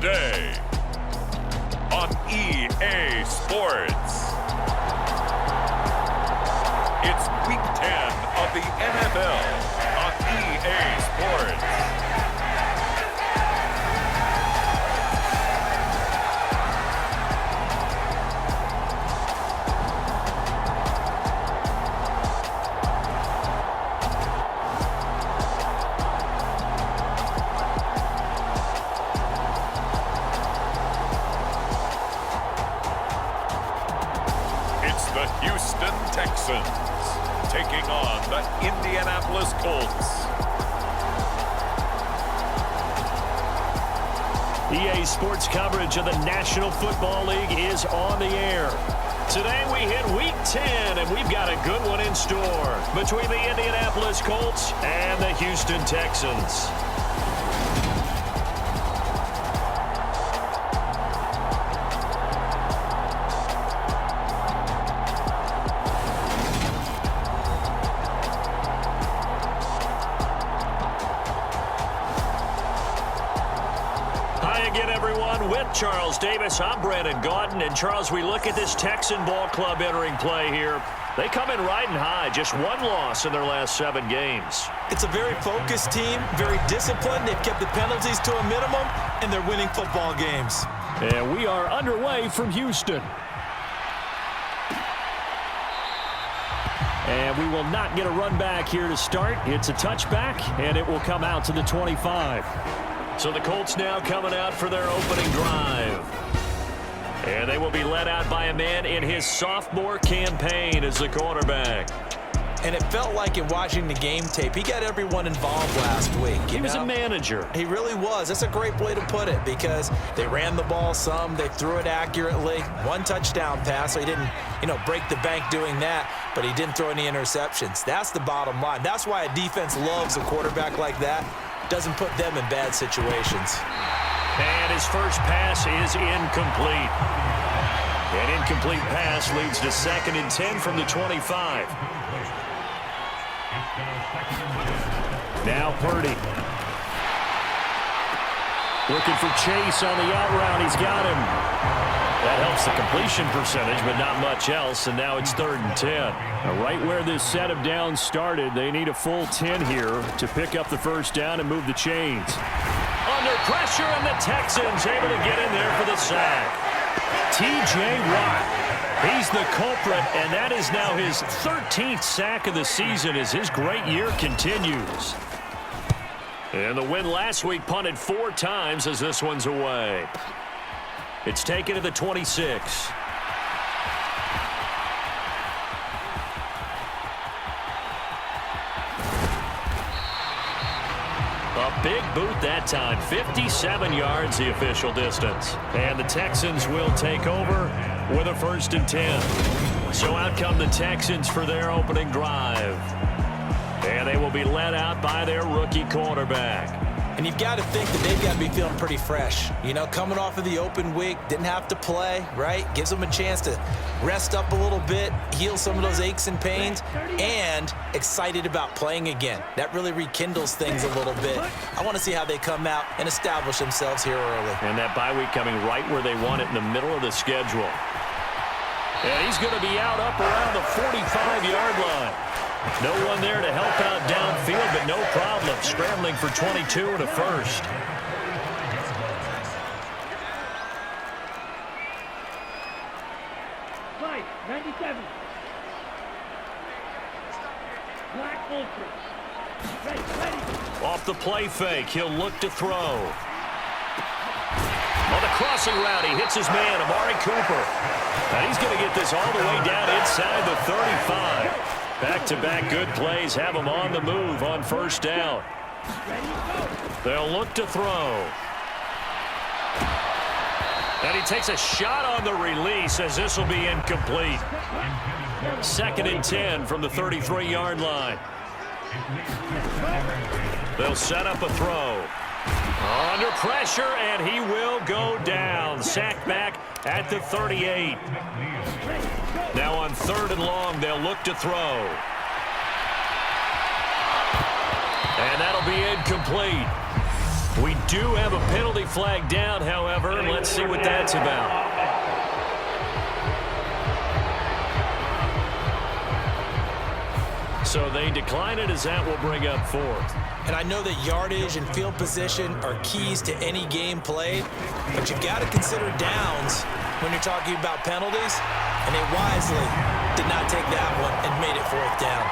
today on EA Sports. It's Week 10 of the NFL on EA Sports. The Houston Texans taking on the Indianapolis Colts. EA Sports coverage of the National Football League is on the air. Today we hit Week 10, and we've got a good one in store between the Indianapolis Colts and the Houston Texans. Charles Davis, I'm Brandon Gaudin, and Charles, we look at this Texan ball club entering play here. They come in riding high, just one loss in their last 7 games. It's a very focused team, very disciplined. They've kept the penalties to a minimum, and they're winning football games. And we are underway from Houston. And we will not get a run back here to start. It's a touchback, and it will come out to the 25. So the Colts now coming out for their opening drive. And they will be led out by a man in his sophomore campaign as the quarterback. And it felt like in watching the game tape, he got everyone involved last week. He was a manager. He really was. That's a great way to put it because they ran the ball some. They threw it accurately. 1 touchdown pass, so he didn't, break the bank doing that, but he didn't throw any interceptions. That's the bottom line. That's why a defense loves a quarterback like that. Doesn't put them in bad situations. And his first pass is incomplete. An incomplete pass leads to 2nd and 10 from the 25. Now Purdy. Looking for Chase on the out route. He's got him. That helps the completion percentage, but not much else, and now it's 3rd and 10. Now, right where this set of downs started, they need a full 10 here to pick up the first down and move the chains. Under pressure, and the Texans able to get in there for the sack. T.J. Watt, he's the culprit, and that is now his 13th sack of the season as his great year continues. And the win last week punted 4 times as this one's away. It's taken to the 26. A big boot that time. 57 yards the official distance. And the Texans will take over with a 1st and 10. So out come the Texans for their opening drive. And they will be led out by their rookie quarterback. And you've got to think that they've got to be feeling pretty fresh. Coming off of the open week, didn't have to play, right? Gives them a chance to rest up a little bit, heal some of those aches and pains, and excited about playing again. That really rekindles things a little bit. I want to see how they come out and establish themselves here early. And that bye week coming right where they want it in the middle of the schedule. And he's going to be out up around the 45-yard line. No one there to help out downfield, but no problem. Scrambling for 22 and a 1st. Right, 97. Black Ultra. Ready. Off the play fake, he'll look to throw. On the crossing route, he hits his man, Amari Cooper. And he's going to get this all the way down inside the 35. Back-to-back good plays have him on the move on 1st down. They'll look to throw. And he takes a shot on the release as this will be incomplete. 2nd and 10 from the 33-yard line. They'll set up a throw. Under pressure, and he will go down. Sacked back at the 38. Now on 3rd and long, they'll look to throw. And that'll be incomplete. We do have a penalty flag down, however, and let's see what that's about. So they decline it, as that will bring up fourth. And I know that yardage and field position are keys to any game played, but you've got to consider downs when you're talking about penalties, and they wisely did not take that one and made it fourth down.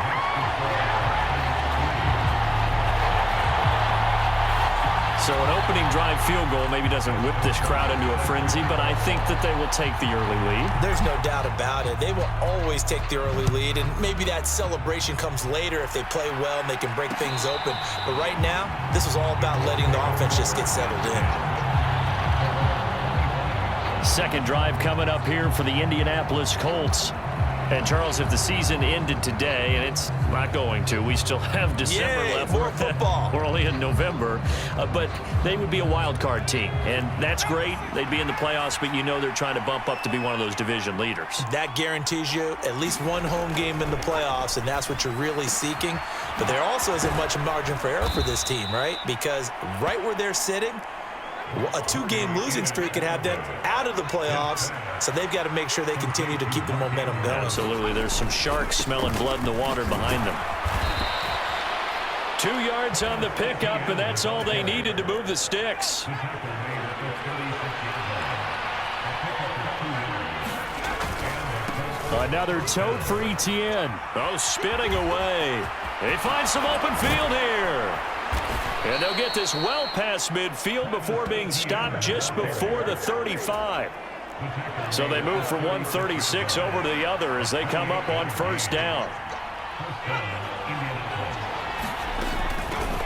So an opening drive field goal maybe doesn't whip this crowd into a frenzy, but I think that they will take the early lead. There's no doubt about it. They will always take the early lead, and maybe that celebration comes later if they play well and they can break things open. But right now, this is all about letting the offense just get settled in. Second drive coming up here for the Indianapolis Colts. And, Charles, if the season ended today, and it's not going to, we still have December left. More football. We're only in November. But they would be a wild card team, and that's great. They'd be in the playoffs, but you know they're trying to bump up to be one of those division leaders. That guarantees you at least one home game in the playoffs, and that's what you're really seeking. But there also isn't much margin for error for this team, right? Because right where they're sitting, a two-game losing streak could have them out of the playoffs, so they've got to make sure they continue to keep the momentum going. Absolutely. There's some sharks smelling blood in the water behind them. 2 yards on the pickup, and that's all they needed to move the sticks. Another tote for Etienne. Oh, spinning away. They find some open field here. And they'll get this well past midfield before being stopped just before the 35. So they move from 136 over to the other as they come up on first down.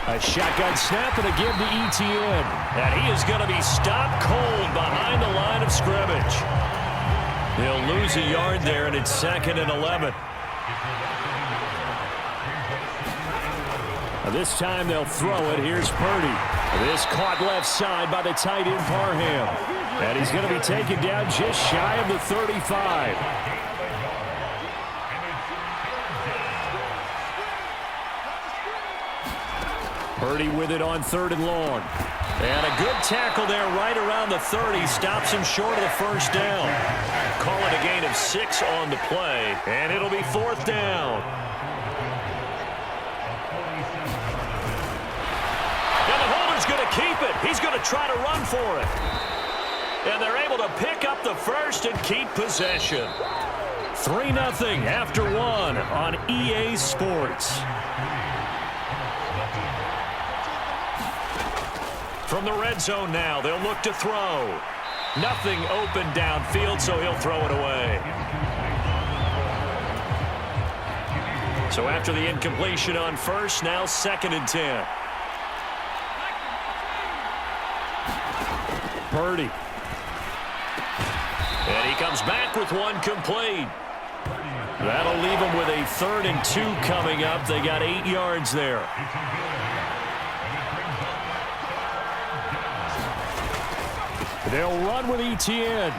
A shotgun snap and a give to Etienne. And he is going to be stopped cold behind the line of scrimmage. They'll lose a yard there, and it's 2nd and 11. This time they'll throw it. Here's Purdy. This caught left side by the tight end Parham. And he's going to be taken down just shy of the 35. Purdy with it on 3rd and long. And a good tackle there right around the 30. Stops him short of the first down. Call it a gain of 6 on the play. And it'll be 4th down. Going to keep it. He's going to try to run for it. And they're able to pick up the first and keep possession. 3-0 after 1 on EA Sports. From the red zone now, they'll look to throw. Nothing open downfield, so he'll throw it away. So after the incompletion on first, now 2nd and 10. Purdy. And he comes back with one complete. That'll leave him with a 3rd and 2 coming up. They got 8 yards there. They'll run with Etienne.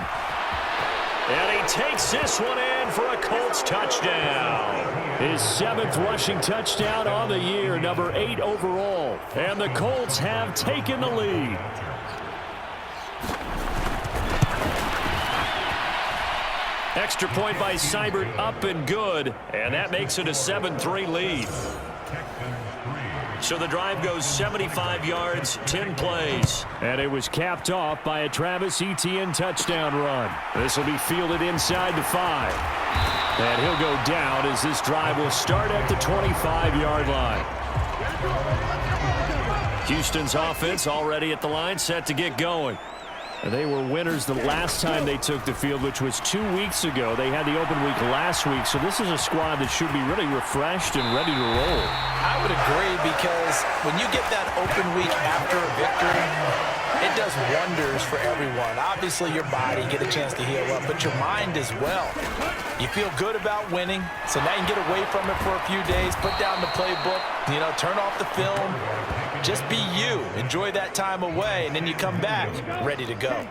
And he takes this one in for a Colts touchdown. His 7th rushing touchdown on the year, number 8 overall. And the Colts have taken the lead. Extra point by Seibert, up and good, and that makes it a 7-3 lead. So the drive goes 75 yards, 10 plays. And it was capped off by a Travis Etienne touchdown run. This will be fielded inside the 5. And he'll go down as this drive will start at the 25-yard line. Houston's offense already at the line, set to get going. They were winners the last time they took the field, which was 2 weeks ago. They had the open week last week, so this is a squad that should be really refreshed and ready to roll. I would agree, because when you get that open week after a victory, it does wonders for everyone. Obviously, your body, get a chance to heal up, but your mind as well. You feel good about winning, so now you can get away from it for a few days, put down the playbook, turn off the film. Just be you. Enjoy that time away, and then you come back ready to go.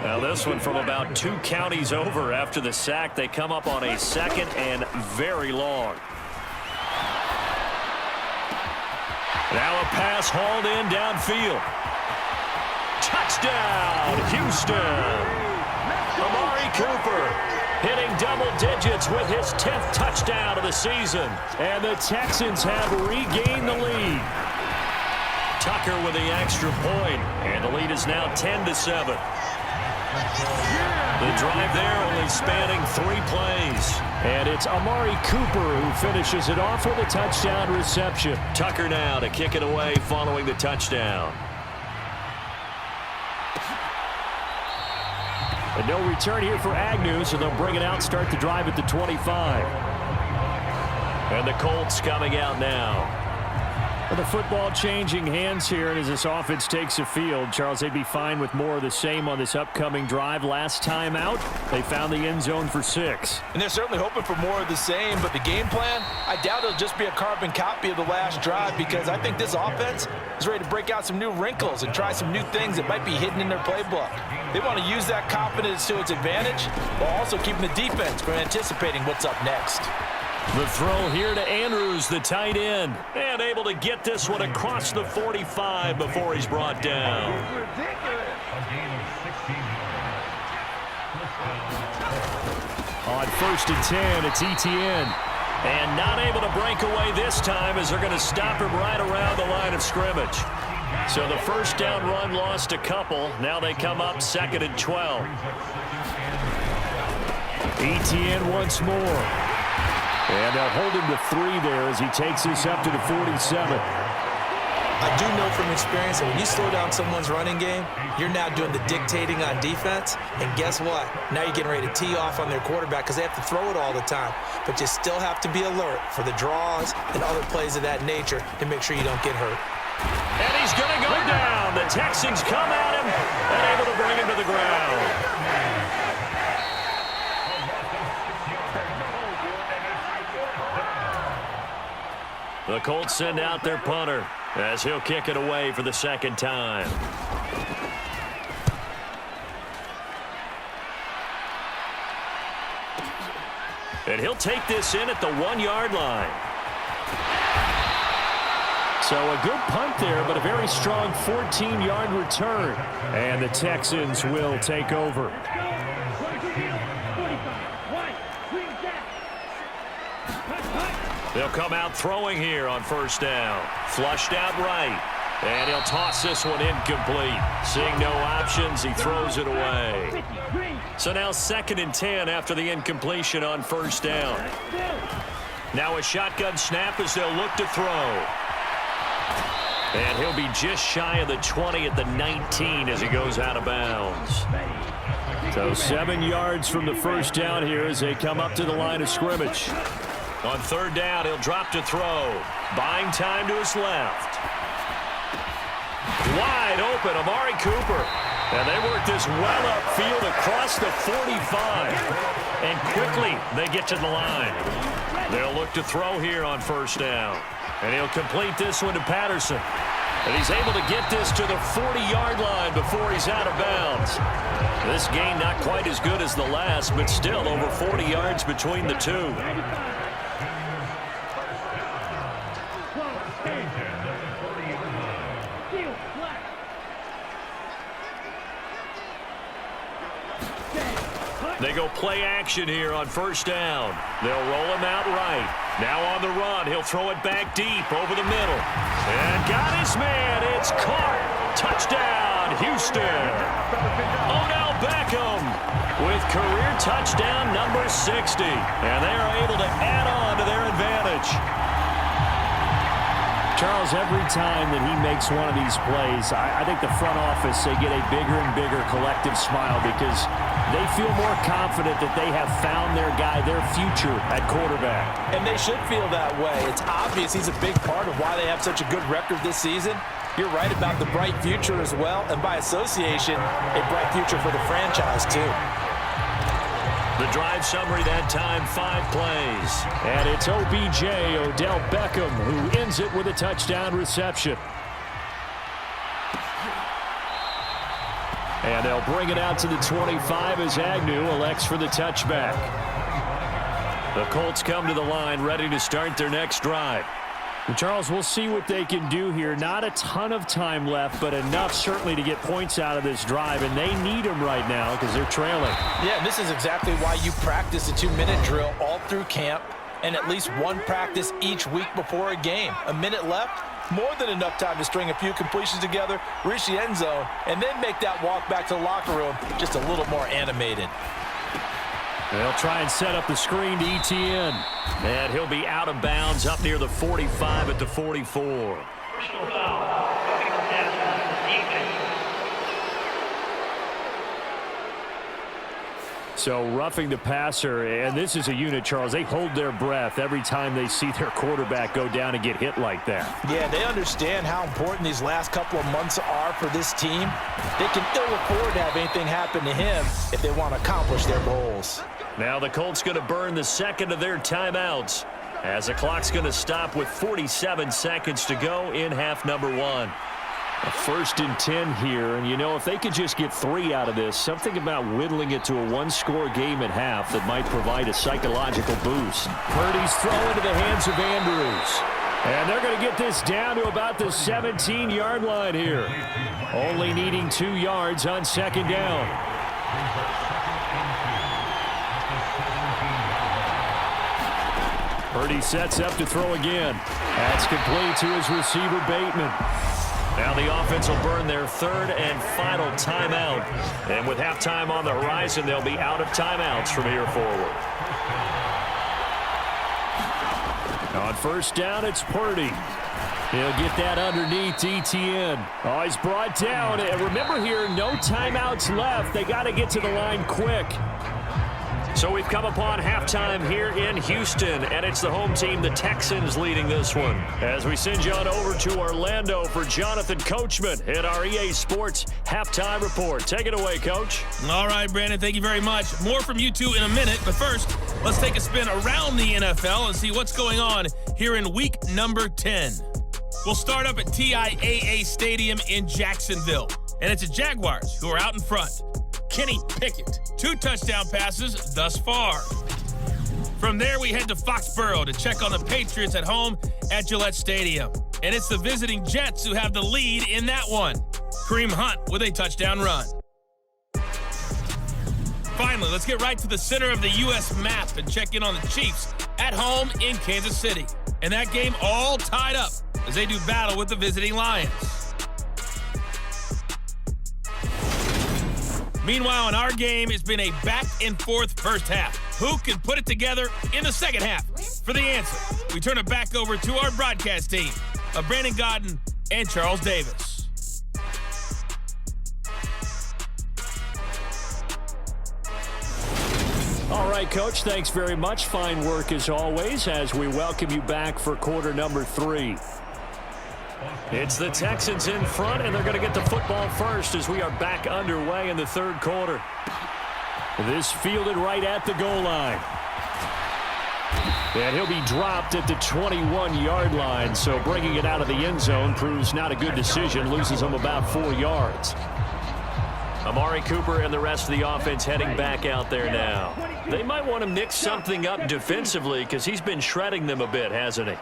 Now this one from about 2 counties over after the sack. They come up on a 2nd and very long. Now a pass hauled in downfield. Touchdown, Houston. Amari Cooper hitting double digits with his 10th touchdown of the season. And the Texans have regained the lead. Tucker with the extra point, and the lead is now 10-7. The drive there only spanning 3 plays. And it's Amari Cooper who finishes it off with a touchdown reception. Tucker now to kick it away following the touchdown. And no return here for Agnew, so they'll bring it out, start the drive at the 25. And the Colts coming out now. Well, the football changing hands here, and as this offense takes the field, Charles, they'd be fine with more of the same on this upcoming drive. Last time out, they found the end zone for 6. And they're certainly hoping for more of the same, but the game plan, I doubt it'll just be a carbon copy of the last drive, because I think this offense is ready to break out some new wrinkles and try some new things that might be hidden in their playbook. They want to use that confidence to its advantage while also keeping the defense from anticipating what's up next. The throw here to Andrews, the tight end, and able to get this one across the 45 before he's brought down. On 1st and 10, it's Etienne. And not able to break away this time as they're going to stop him right around the line of scrimmage. So the first down run lost a couple. Now they come up 2nd and 12. Etienne once more. And they'll hold him to 3 there as he takes this up to the 47. I do know from experience that when you slow down someone's running game, you're now doing the dictating on defense. And guess what? Now you're getting ready to tee off on their quarterback because they have to throw it all the time. But you still have to be alert for the draws and other plays of that nature to make sure you don't get hurt. And he's going to go down. The Texans come at him and able to bring him to the ground. The Colts send out their punter as he'll kick it away for the 2nd time. And he'll take this in at the 1-yard line. So a good punt there, but a very strong 14-yard return. And the Texans will take over. They'll come out throwing here on 1st down. Flushed out right. And he'll toss this one incomplete. Seeing no options, he throws it away. So now 2nd and 10 after the incompletion on 1st down. Now a shotgun snap as they'll look to throw. And he'll be just shy of the 20 at the 19 as he goes out of bounds. So 7 yards from the 1st down here as they come up to the line of scrimmage. On 3rd down, he'll drop to throw. Buying time to his left. Wide open, Amari Cooper. And they work this well upfield across the 45. And quickly, they get to the line. They'll look to throw here on 1st down. And he'll complete this one to Patterson. And he's able to get this to the 40-yard line before he's out of bounds. This gain not quite as good as the last, but still over 40 yards between the two. They go play action here on 1st down. They'll roll him out right. Now on the run, he'll throw it back deep over the middle. And got his man. It's caught. Touchdown, Houston. Odell Beckham with career touchdown number 60. And they are able to add on to their advantage. Charles, every time that he makes one of these plays, I think the front office, they get a bigger and bigger collective smile because they feel more confident that they have found their guy, their future at quarterback. And they should feel that way. It's obvious he's a big part of why they have such a good record this season. You're right about the bright future as well, and by association, a bright future for the franchise too. The drive summary that time, 5 plays. And it's OBJ, Odell Beckham, who ends it with a touchdown reception. And they'll bring it out to the 25 as Agnew elects for the touchback. The Colts come to the line ready to start their next drive. Charles, we'll see what they can do here. Not a ton of time left, but enough certainly to get points out of this drive, and they need them right now because they're trailing. Yeah, this is exactly why you practice a 2-minute drill all through camp and at least one practice each week before a game. A minute left, more than enough time to string a few completions together, reach the end zone, and then make that walk back to the locker room just a little more animated. They'll try and set up the screen to ETN. And he'll be out of bounds up near the 45 at the 44. So roughing the passer, and this is a unit, Charles. They hold their breath every time they see their quarterback go down and get hit like that. Yeah, they understand how important these last couple of months are for this team. They can ill afford to have anything happen to him if they want to accomplish their goals. Now the Colts going to burn the second of their timeouts as the clock's going to stop with 47 seconds to go in half number one. A 1st and 10 here, and you know, if they could just get 3 out of this, something about whittling it to a one-score game at half that might provide a psychological boost. Purdy's throw into the hands of Andrews. And they're going to get this down to about the 17-yard line here. Only needing 2 yards on 2nd down. Purdy sets up to throw again. That's complete to his receiver, Bateman. Now the offense will burn their 3rd and final timeout. And with halftime on the horizon, they'll be out of timeouts from here forward. On 1st down, it's Purdy. He'll get that underneath ETN. Oh, he's brought down. And remember here, no timeouts left. They got to get to the line quick. So we've come upon halftime here in Houston, and it's the home team, the Texans, leading this one. As we send you on over to Orlando for Jonathan Coachman at our EA Sports Halftime Report. Take it away, Coach. All right, Brandon, thank you very much. More from you two in a minute, but first, let's take a spin around the NFL and see what's going on here in week number 10. We'll start up at TIAA Stadium in Jacksonville, and it's the Jaguars who are out in front. Kenny Pickett, 2 touchdown passes thus far. From there, we head to Foxborough to check on the Patriots at home at Gillette Stadium. And it's the visiting Jets who have the lead in that one. Kareem Hunt with a touchdown run. Finally, let's get right to the center of the U.S. map and check in on the Chiefs at home in Kansas City. And that game all tied up as they do battle with the visiting Lions. Meanwhile, in our game, it's been a back-and-forth first half. Who can put it together in the second half? For the answer, we turn it back over to our broadcast team of Brandon Godden and Charles Davis. All right, Coach, thanks very much. Fine work as always as we welcome you back for quarter number 3. It's the Texans in front, and they're going to get the football first as we are back underway in the 3rd quarter. This fielded right at the goal line. And he'll be dropped at the 21-yard line, so bringing it out of the end zone proves not a good decision, loses him about 4 yards. Amari Cooper and the rest of the offense heading back out there now. They might want to mix something up defensively because he's been shredding them a bit, hasn't he?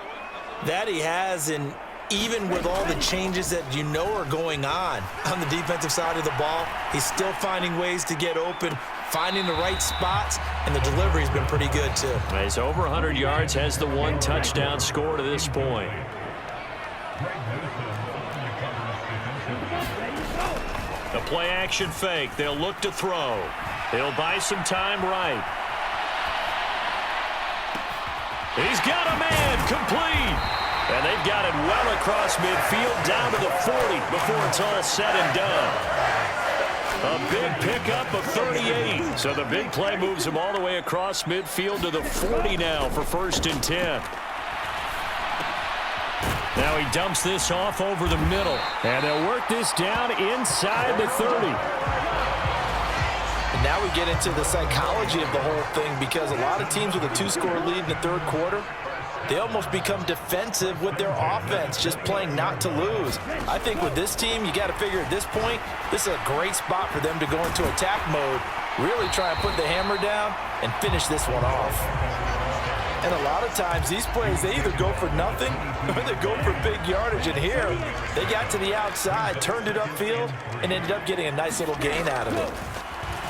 That he has, and even with all the changes that you know are going on the defensive side of the ball, he's still finding ways to get open, finding the right spots, and the delivery's been pretty good too. He's over 100 yards, has the 1 touchdown score to this point. The play action fake. They'll look to throw. He'll buy some time right. He's got a man complete. And they've got it well across midfield down to the 40 before it's all said and done. A big pickup of 38. So the big play moves him all the way across midfield to the 40 now for 1st and 10. Now he dumps this off over the middle. And they'll work this down inside the 30. And now we get into the psychology of the whole thing, because a lot of teams with a 2-score lead in the 3rd quarter, they almost become defensive with their offense, just playing not to lose. I think with this team, you got to figure at this point, this is a great spot for them to go into attack mode, really try and put the hammer down and finish this one off. And a lot of times these plays, they either go for nothing or they go for big yardage. And here, they got to the outside, turned it upfield, and ended up getting a nice little gain out of it.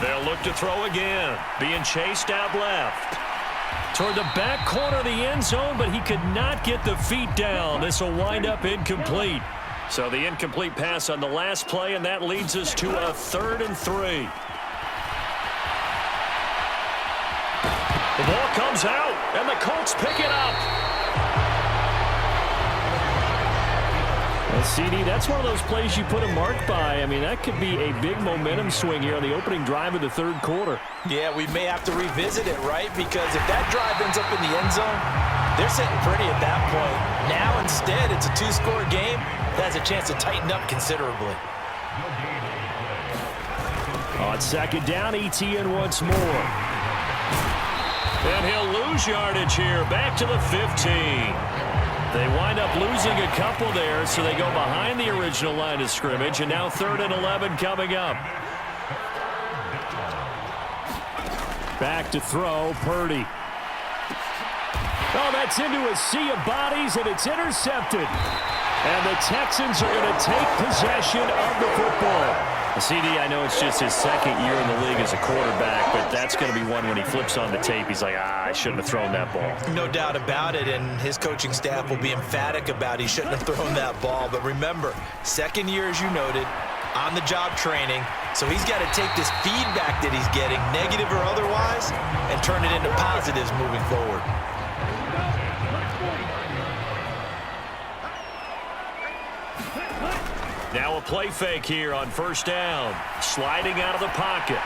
They'll look to throw again, being chased out left. Toward the back corner of the end zone, but he could not get the feet down. This will wind up incomplete. So the incomplete pass on the last play, and that leads us to a 3rd and 3. The ball comes out, and the Colts pick it up. Well, CD, that's one of those plays you put a mark by. I mean, that could be a big momentum swing here on the opening drive of the 3rd quarter. Yeah, we may have to revisit it, right? Because if that drive ends up in the end zone, they're sitting pretty at that point. Now, instead, it's a 2-score game that has a chance to tighten up considerably. On 2nd down, ETN once more. And he'll lose yardage here, back to the 15. They wind up losing a couple there, so they go behind the original line of scrimmage, and now 3rd and 11 coming up. Back to throw, Purdy. Oh, that's into a sea of bodies, and it's intercepted. And the Texans are going to take possession of the football. CD, I know it's just his 2nd year in the league as a quarterback, but that's going to be one when he flips on the tape. He's like, I shouldn't have thrown that ball. No doubt about it, and his coaching staff will be emphatic about he shouldn't have thrown that ball. But remember, 2nd year, as you noted, on-the-job training, so he's got to take this feedback that he's getting, negative or otherwise, and turn it into positives moving forward. Now a play fake here on 1st down. Sliding out of the pocket.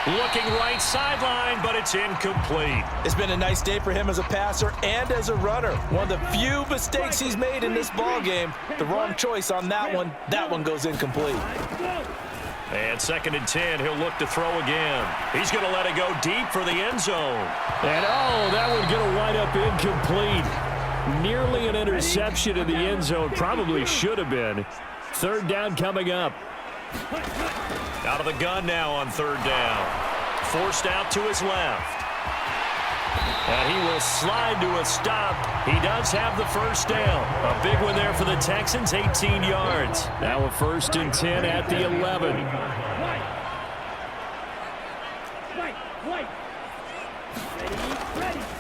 Looking right sideline, but it's incomplete. It's been a nice day for him as a passer and as a runner. One of the few mistakes he's made in this ball game. The wrong choice on that one. That one goes incomplete. And 2nd and 10, he'll look to throw again. He's going to let it go deep for the end zone. And that one's going to wind up incomplete. Nearly an interception in the end zone. Probably should have been. 3rd down coming up. Out of the gun now on 3rd down. Forced out to his left. And he will slide to a stop. He does have the 1st down. A big one there for the Texans, 18 yards. Now a 1st and 10 at the 11.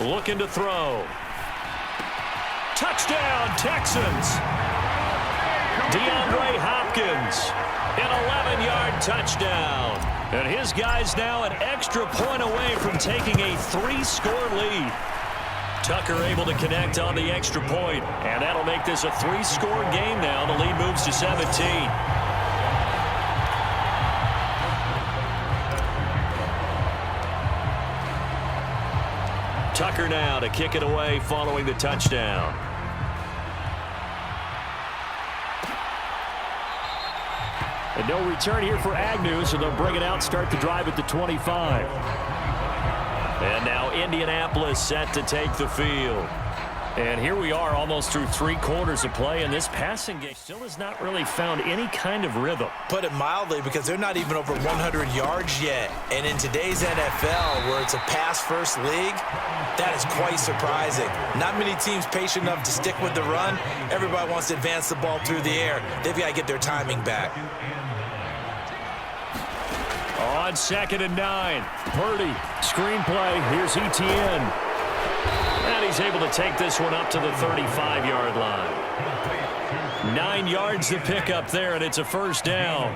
Looking to throw. Touchdown, Texans. DeAndre Hopkins, an 11-yard touchdown. And his guys now an extra point away from taking a 3-score lead. Tucker able to connect on the extra point, and that'll make this a 3-score game now. The lead moves to 17. Tucker now to kick it away following the touchdown. And no return here for Agnew, so they'll bring it out, start the drive at the 25. And now Indianapolis set to take the field. And here we are almost through 3 quarters of play, and this passing game still has not really found any kind of rhythm. Put it mildly, because they're not even over 100 yards yet. And in today's NFL, where it's a pass-first league, that is quite surprising. Not many teams patient enough to stick with the run. Everybody wants to advance the ball through the air. They've got to get their timing back. On 2nd and 9, Purdy, screenplay, here's ETN. And he's able to take this one up to the 35-yard line. 9 yards to pick up there, and it's a 1st down.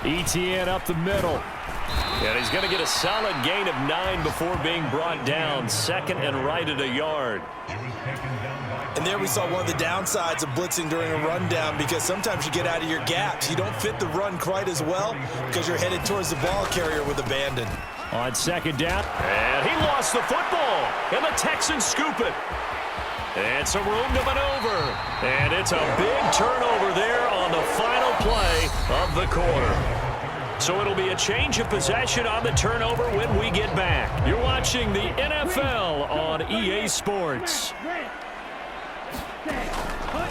ETN up the middle. And he's going to get a solid gain of 9 before being brought down. 2nd and right at a yard. And there we saw one of the downsides of blitzing during a rundown, because sometimes you get out of your gaps. You don't fit the run quite as well because you're headed towards the ball carrier with abandon. On 2nd down, and he lost the football, and the Texans scoop it. And some room to maneuver. And it's a big turnover there on the final play of the quarter. So it'll be a change of possession on the turnover when we get back. You're watching the NFL on EA Sports.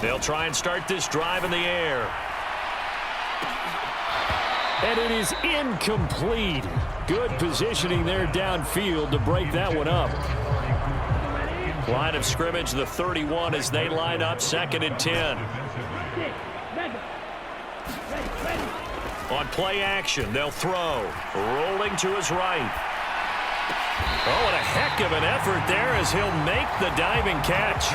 They'll try and start this drive in the air. And it is incomplete. Good positioning there downfield to break that one up. Line of scrimmage, the 31 as they line up, 2nd and 10. On play action, they'll throw. Rolling to his right. Oh, and a heck of an effort there as he'll make the diving catch.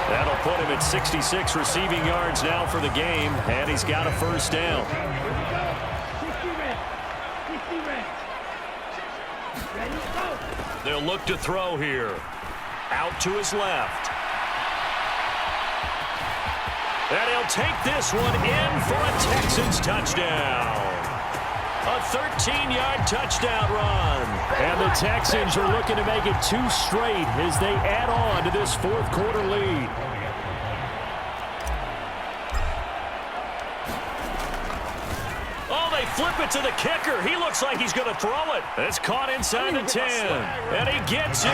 That'll put him at 66 receiving yards now for the game, and he's got a first down. They'll look to throw here. Out to his left. And he'll take this one in for a Texans touchdown. A 13-yard touchdown run. And the Texans are looking to make it 2 straight as they add on to this 4th quarter lead. Oh, they flip it to the kicker. He looks like he's going to throw it. It's caught inside the 10. And he gets in.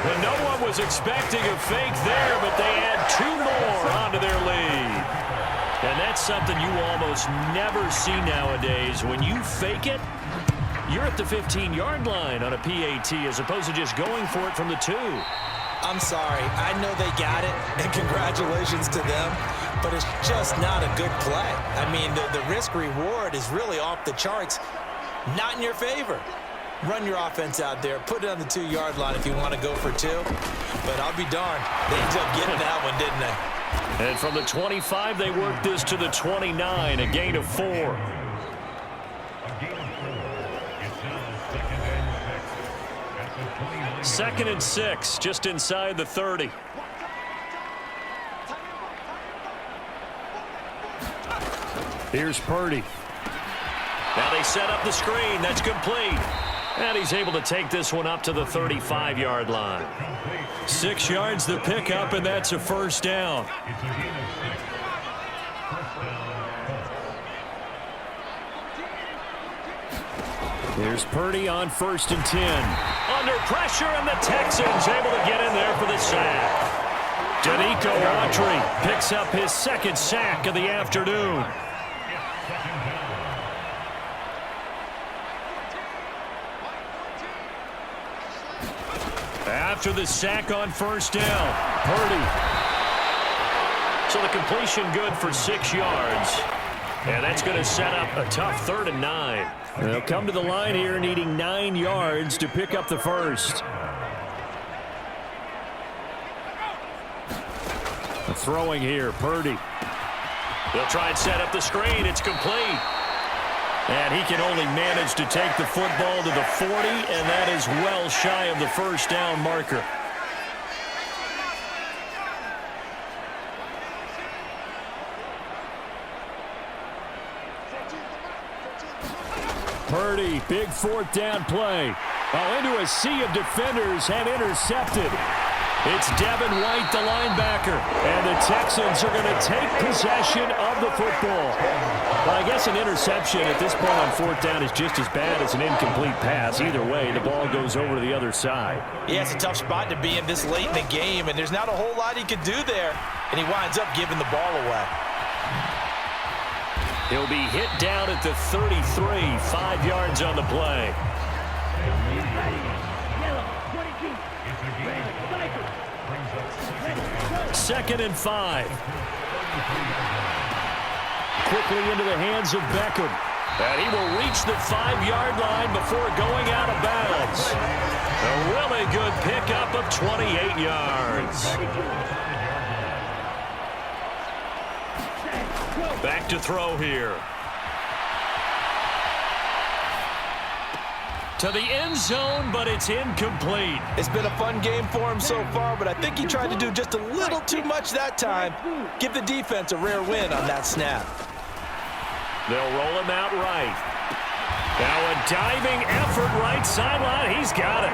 And no one was expecting a fake there, but they add 2 more onto their lead. And that's something you almost never see nowadays. When you fake it, you're at the 15-yard line on a PAT as opposed to just going for it from the 2. I'm sorry. I know they got it, and congratulations to them, but it's just not a good play. I mean, the risk-reward is really off the charts. Not in your favor. Run your offense out there. Put it on the 2-yard line if you want to go for 2. But I'll be darned. They ended up getting that one, didn't they? And from the 25, they work this to the 29, a gain of 4. Second and 6, just inside the 30. Here's Purdy. Now they set up the screen. That's complete. And he's able to take this one up to the 35-yard line. 6 yards the pickup, and that's a first down. Here's Purdy on 1st and 10. Under pressure, and the Texans able to get in there for the sack. Danico Autry picks up his 2nd sack of the afternoon. After the sack on 1st down, Purdy. So the completion good for 6 yards. And that's going to set up a tough 3rd and 9. They'll come to the line here needing 9 yards to pick up the first. Throwing here, Purdy. They'll try and set up the screen. It's complete. And he can only manage to take the football to the 40, and that is well shy of the first down marker. Purdy, big 4th down play. Into a sea of defenders and intercepted. It's Devin White, the linebacker, and the Texans are going to take possession of the football. Well, I guess an interception at this point on 4th down is just as bad as an incomplete pass. Either way, the ball goes over to the other side. Yeah, it's a tough spot to be in this late in the game, and there's not a whole lot he could do there, and he winds up giving the ball away. He'll be hit down at the 33, 5 yards on the play. 2nd and 5. Quickly into the hands of Beckham. And he will reach the 5-yard line before going out of bounds. A really good pickup of 28 yards. Back to throw here. To the end zone, but it's incomplete. It's been a fun game for him so far, but I think he tried to do just a little too much that time. Give the defense a rare win on that snap. They'll roll him out right. Now a diving effort right sideline. He's got it.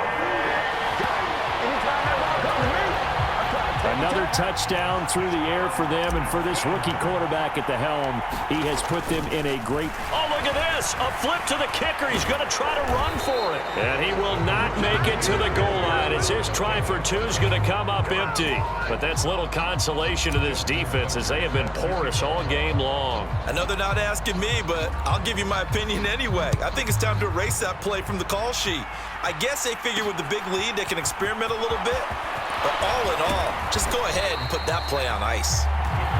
Another touchdown through the air for them, and for this rookie quarterback at the helm, he has put them in a great... Oh, look at this! A flip to the kicker. He's going to try to run for it. And he will not make it to the goal line. It's his try for two is going to come up empty. But that's little consolation to this defense as they have been porous all game long. I know they're not asking me, but I'll give you my opinion anyway. I think it's time to erase that play from the call sheet. I guess they figure with the big lead they can experiment a little bit. But all in all, just go ahead and put that play on ice.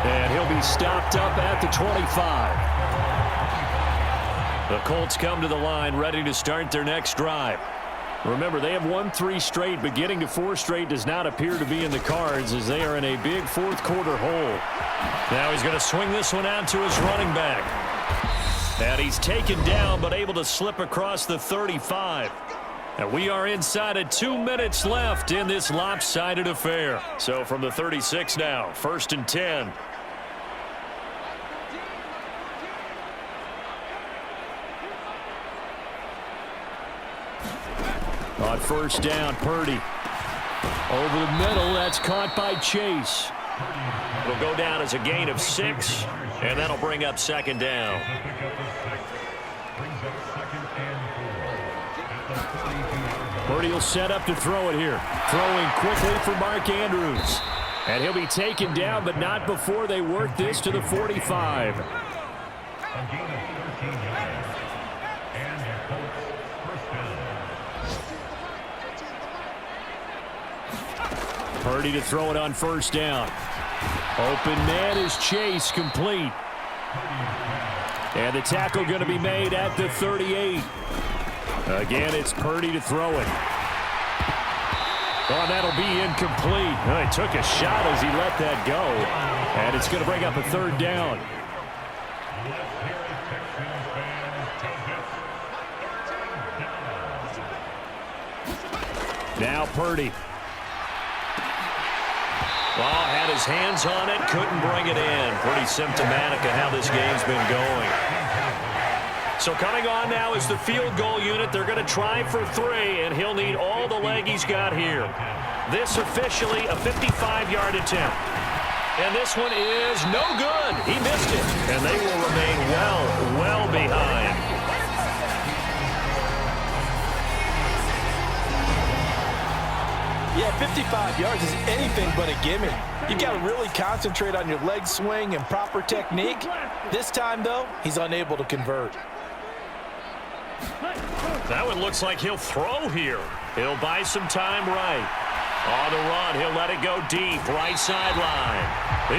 And he'll be stopped up at the 25. The Colts come to the line ready to start their next drive. Remember, they have won 3 straight, but getting to 4 straight does not appear to be in the cards as they are in a big fourth quarter hole. Now he's going to swing this one out to his running back. And he's taken down but able to slip across the 35. And we are inside of 2 minutes left in this lopsided affair. So from the 36 now, 1st and 10. On 1st down, Purdy. Over the middle, that's caught by Chase. It'll go down as a gain of 6, and that'll bring up 2nd down. Purdy will set up to throw it here. Throwing quickly for Mark Andrews. And he'll be taken down, but not before they work this to the 45. Purdy to throw it on 1st down. Open man is Chase, complete. And the tackle going to be made at the 38. Again, it's Purdy to throw it. Oh, that'll be incomplete. Oh, he took a shot as he let that go. And it's going to bring up a 3rd down. Now Purdy. Well, had his hands on it, couldn't bring it in. Pretty symptomatic of how this game's been going. So coming on now is the field goal unit. They're going to try for 3, and he'll need all the leg he's got here. This officially a 55-yard attempt. And this one is no good. He missed it. And they will remain well behind. Yeah, 55 yards is anything but a gimme. You've got to really concentrate on your leg swing and proper technique. This time, though, he's unable to convert. That one looks like he'll throw here. He'll buy some time right. On the run, he'll let it go deep, right sideline.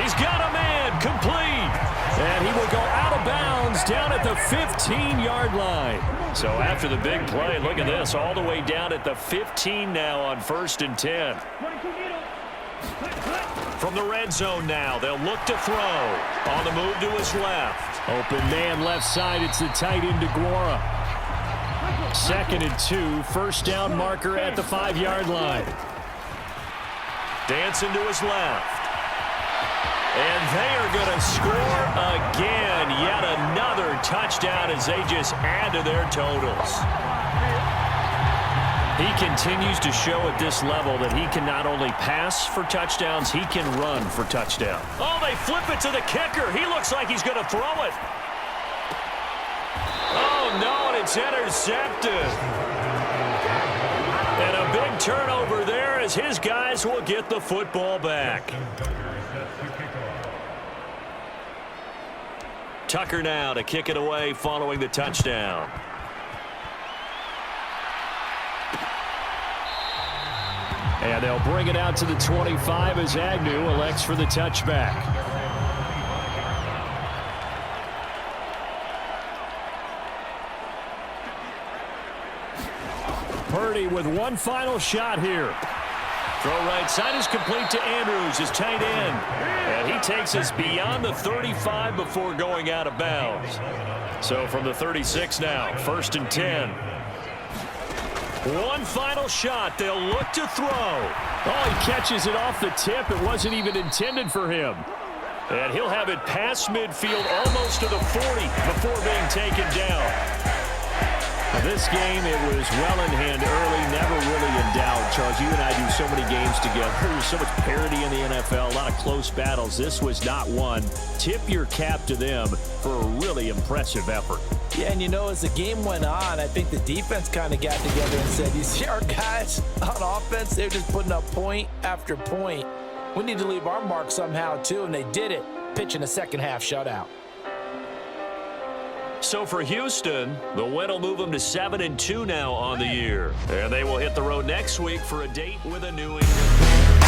He's got a man, complete. And he will go out of bounds down at the 15-yard line. So after the big play, look at this, all the way down at the 15 now on 1st and 10. From the red zone now, they'll look to throw. On the move to his left. Open man left side, it's the tight end DeGuara. 2nd and 2, 1st down marker at the 5-yard line. Dancing to his left. And they are going to score again. Yet another touchdown as they just add to their totals. He continues to show at this level that he can not only pass for touchdowns, he can run for touchdowns. Oh, they flip it to the kicker. He looks like he's going to throw it. Oh, no, and it's intercepted. And a big turnover there as his guys will get the football back. Tucker now to kick it away following the touchdown. And they'll bring it out to the 25 as Agnew elects for the touchback. Purdy with one final shot here. Throw right side is complete to Andrews, his tight end. And he takes us beyond the 35 before going out of bounds. So from the 36 now, 1st and 10. One final shot. They'll look to throw. Oh, he catches it off the tip. It wasn't even intended for him. And he'll have it past midfield almost to the 40 before being taken down. Now, this game, it was well in hand early, never really in doubt. Charles, you and I do so many games together. There's so much parity in the NFL, a lot of close battles. This was not one. Tip your cap to them for a really impressive effort. Yeah, and as the game went on, I think the defense kind of got together and said, you see our guys on offense, they're just putting up point after point. We need to leave our mark somehow, too, and they did it, pitching a second-half shutout. So for Houston, the win will move them to 7-2 now on the year. And they will hit the road next week for a date with a New England.